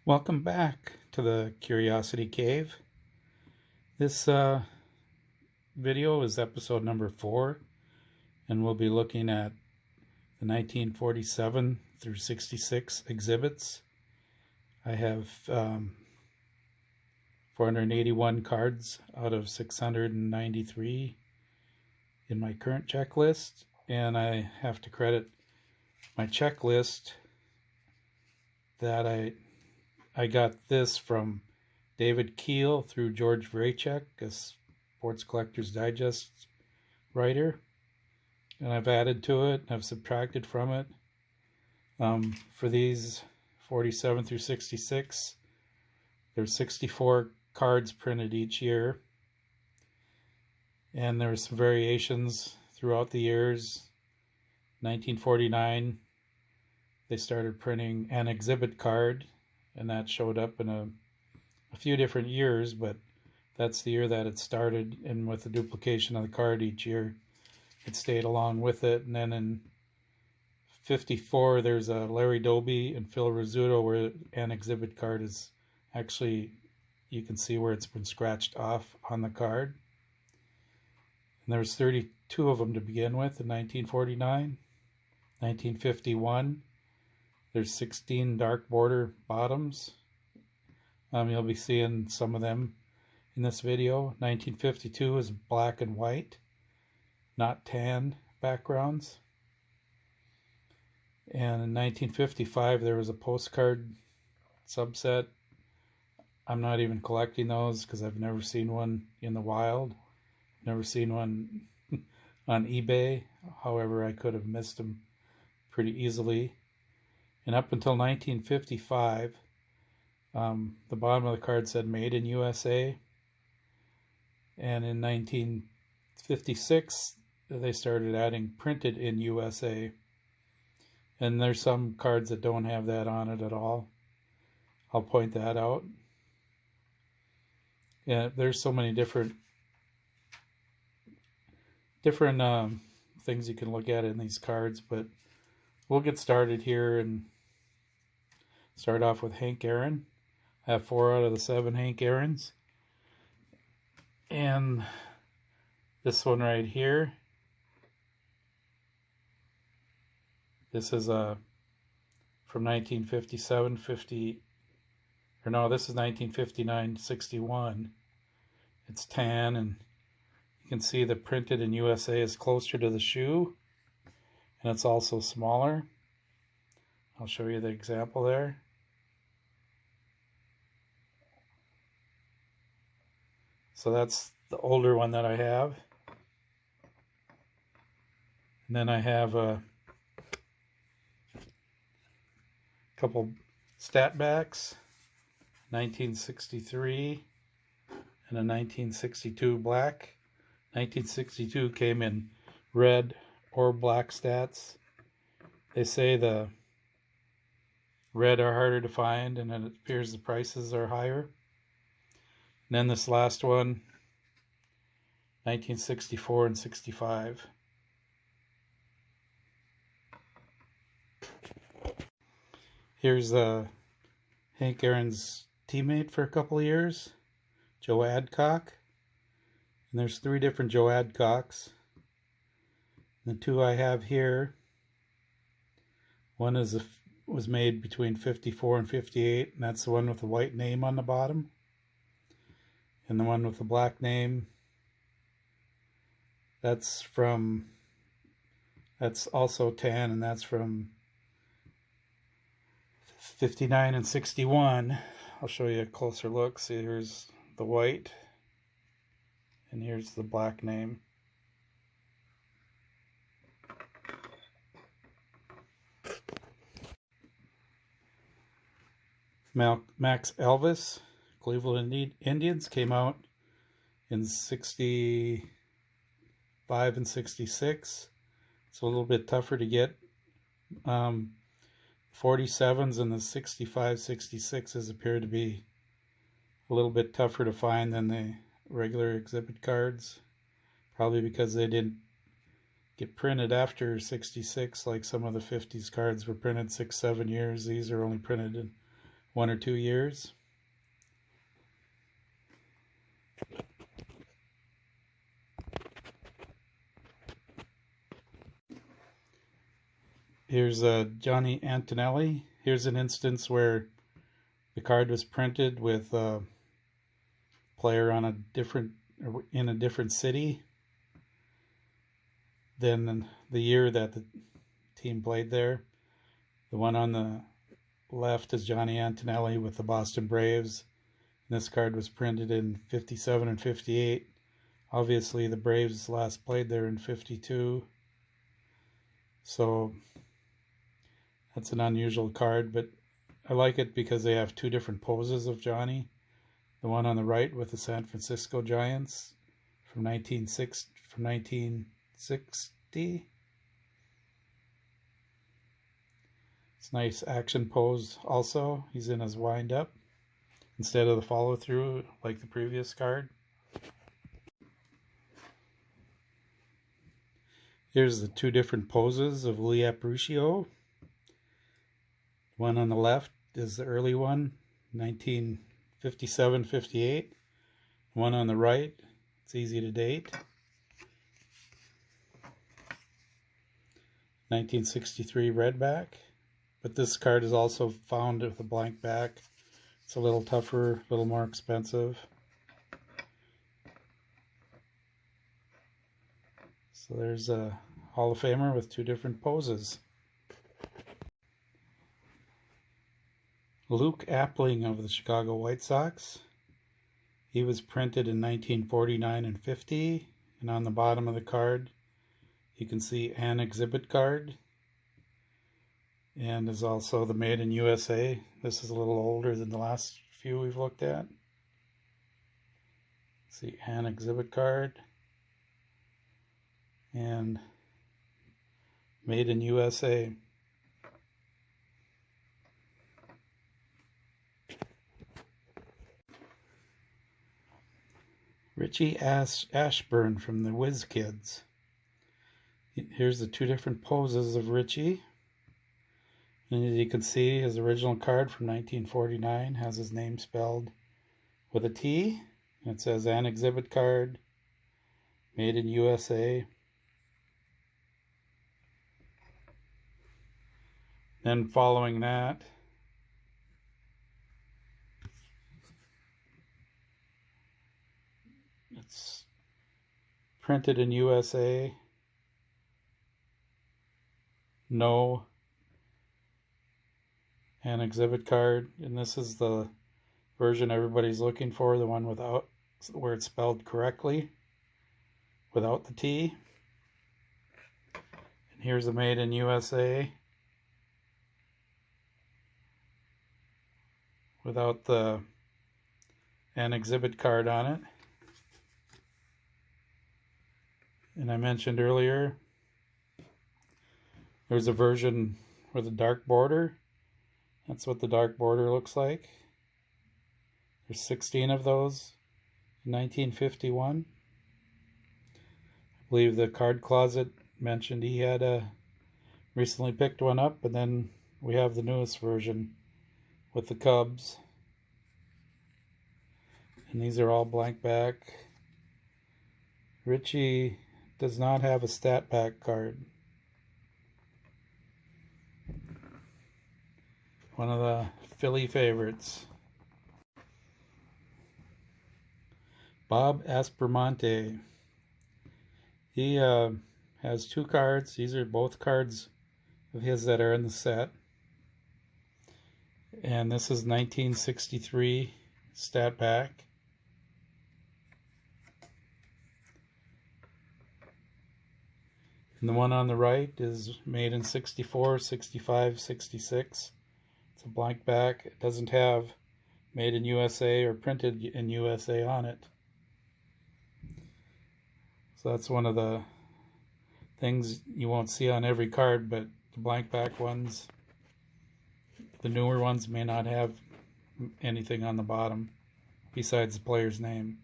Welcome back to the Curiosity Cave. This video is episode number 4, and we'll be looking at the 1947 through 66 exhibits. I have 481 cards out of 693 in my current checklist, and I have to credit my checklist that I got this from David Keihle through George Vrechek, a Sports Collector's Digest writer, and I've added to it, I've subtracted from it. For these 47 through 66, there's 64 cards printed each year, and there's some variations throughout the years. 1949, they started printing an exhibit card, and that showed up in a few different years, but that's the year that it started, and with the duplication of the card each year, it stayed along with it. And then in 54, there's a Larry Doby and Phil Rizzuto where an exhibit card is actually, you can see where it's been scratched off on the card. And there's 32 of them to begin with in 1949. 1951, there's 16 dark border bottoms. You'll be seeing some of them in this video. 1952 is black and white, not tan backgrounds. And in 1955, there was a postcard subset. I'm not even collecting those because I've never seen one in the wild. Never seen one on eBay. However, I could have missed them pretty easily. And up until 1955, the bottom of the card said Made in USA. And in 1956, they started adding Printed in USA. And there's some cards that don't have that on it at all. I'll point that out. Yeah, there's so many different things you can look at in these cards, but we'll get started here and start off with Hank Aaron. I have 4 out of the 7 Hank Aarons. And this one right here, this is from 1957, this is 1959, 61. It's tan, and you can see the Printed in USA is closer to the shoe, and it's also smaller. I'll show you the example there. So that's the older one that I have. And then I have a couple stat backs, 1963 and a 1962 black. 1962 came in red or black stats. They say the red are harder to find, and it appears the prices are higher. And then this last one, 1964 and 65. Here's Hank Aaron's teammate for a couple of years, Joe Adcock. And there's 3 different Joe Adcocks. The 2 I have here, one was made between 54 and 58, and that's the one with the white name on the bottom. And the one with the black name, that's also tan, and that's from 59 and 61. I'll show you a closer look. See, here's the white, and here's the black name. Max Alvis, Cleveland Indians, came out in 65 and 66. It's a little bit tougher to get. 47s and the 65, 66s appear to be a little bit tougher to find than the regular exhibit cards. Probably because they didn't get printed after 66 like some of the 50s cards were printed 6-7 years. These are only printed in 1 or 2 years. Here's Johnny Antonelli. Here's an instance where the card was printed with a player on in a different city than the year that the team played there. The one on the left is Johnny Antonelli with the Boston Braves. This card was printed in 57 and 58. Obviously the Braves last played there in 52. So that's an unusual card, but I like it because they have two different poses of Johnny. The one on the right with the San Francisco Giants from 1960. It's a nice action pose also. He's in his wind up instead of the follow through like the previous card. Here's the two different poses of Lee Leo. One on the left is the early one, 1957-58. One on the right, it's easy to date, 1963 redback. But this card is also found with a blank back. It's a little tougher, a little more expensive. So there's a Hall of Famer with two different poses. Luke Appling of the Chicago White Sox. He was printed in 1949 and 50. And on the bottom of the card, you can see an exhibit card. And is also the Made in USA. This is a little older than the last few we've looked at. See, an exhibit card. And Made in USA. Richie Ashburn from the Whiz Kids. Here's the two different poses of Richie. And as you can see, his original card from 1949 has his name spelled with a T. It says an exhibit card, Made in USA. Then following that, it's printed in USA. No. An exhibit card, and this is the version everybody's looking for, the one without, where it's spelled correctly without the T. And here's the Made in USA without the an exhibit card on it. And I mentioned earlier there's a version with a dark border. That's what the dark border looks like. There's 16 of those in 1951. I believe the card closet mentioned he had recently picked one up, and then we have the newest version with the Cubs. And these are all blank back. Richie does not have a stat pack card. One of the Philly favorites. Bob Esperante. He has two cards. These are both cards of his that are in the set. And this is 1963 stat pack. And the one on the right is made in 64, 65, 66. It's a blank back. It doesn't have Made in USA or printed in USA on it. So that's one of the things you won't see on every card, but the blank back ones, the newer ones, may not have anything on the bottom besides the player's name.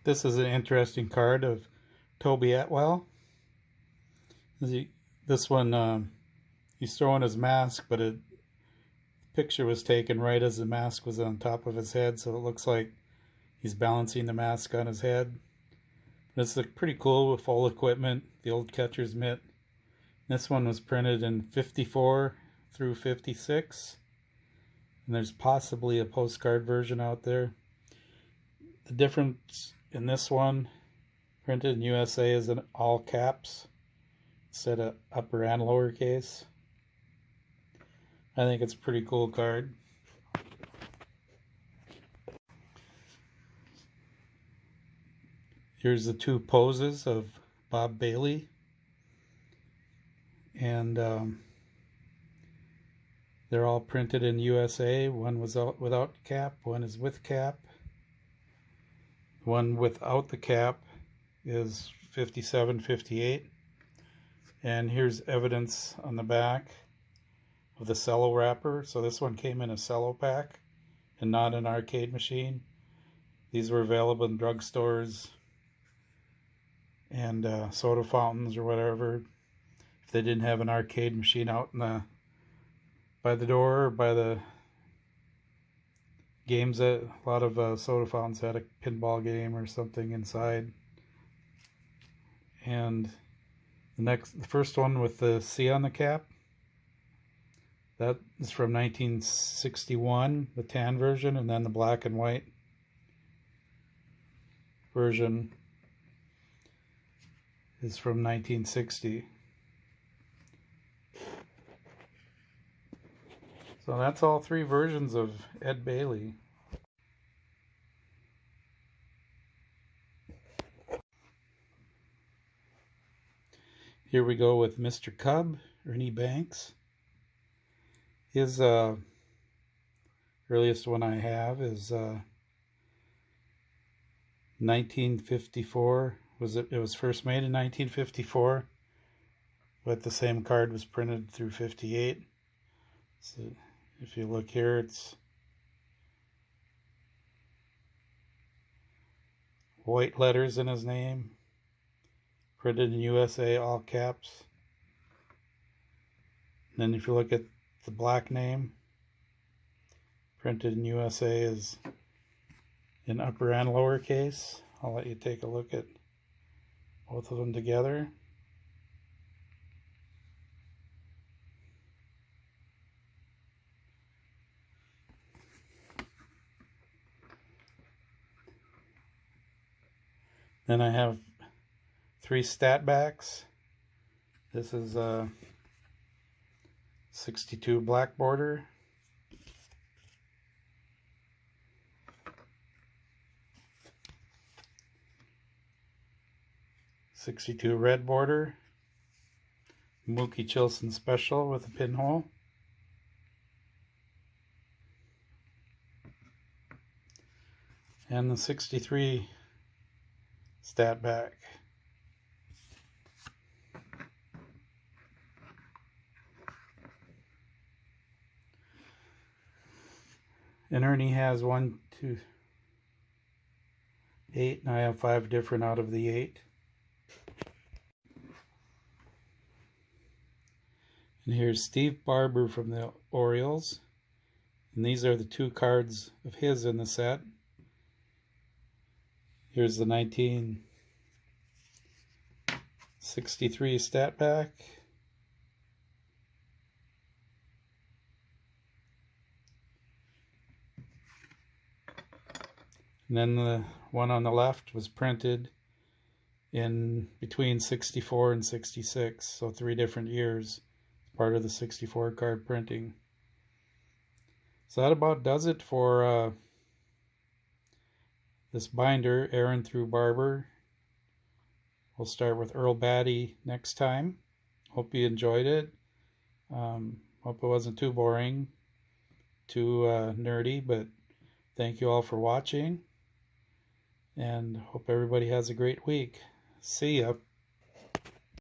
This is an interesting card of Toby Atwell. This one, he's throwing his mask, but picture was taken right as the mask was on top of his head, so it looks like he's balancing the mask on his head. This looks pretty cool with full equipment, the old catcher's mitt. This one was printed in 54 through 56, and there's possibly a postcard version out there. The difference in this one, printed in USA, is in all caps instead of upper and lowercase. I think it's a pretty cool card. Here's the two poses of Bob Bailey, and they're all printed in USA. One was out without cap, one is with cap. The one without the cap is 57, 58. And here's evidence on the back of the cello wrapper. So this one came in a cello pack and not an arcade machine. These were available in drugstores and soda fountains or whatever. If they didn't have an arcade machine out in the by the door or by the games, that a lot of soda fountains had a pinball game or something inside. And the first one with the C on the cap, that is from 1961, the tan version, and then the black and white version is from 1960. So that's all three versions of Ed Bailey. Here we go with Mr. Cub, Ernie Banks. His earliest one I have is 1954. It was first made in 1954, but the same card was printed through 58. So if you look here, it's white letters in his name, printed in USA, all caps. And then if you look at the black name, printed in USA, is in upper and lowercase. I'll let you take a look at both of them together. Then I have three stat backs. This is a 62 black border, '62 red border, Mookie Chilson special with a pinhole, and the '63 stat back. And Ernie has 1, 2, 8, and I have 5 different out of the 8. And here's Steve Barber from the Orioles. And these are the 2 cards of his in the set. Here's the 1963 stat pack. And then the one on the left was printed in between 64 and 66, so 3 different years, part of the 64 card printing. So that about does it for this binder, Aaron through Barber. We'll start with Earl Batty next time. Hope you enjoyed it. Hope it wasn't too boring, too nerdy, but thank you all for watching, and hope everybody has a great week. See ya.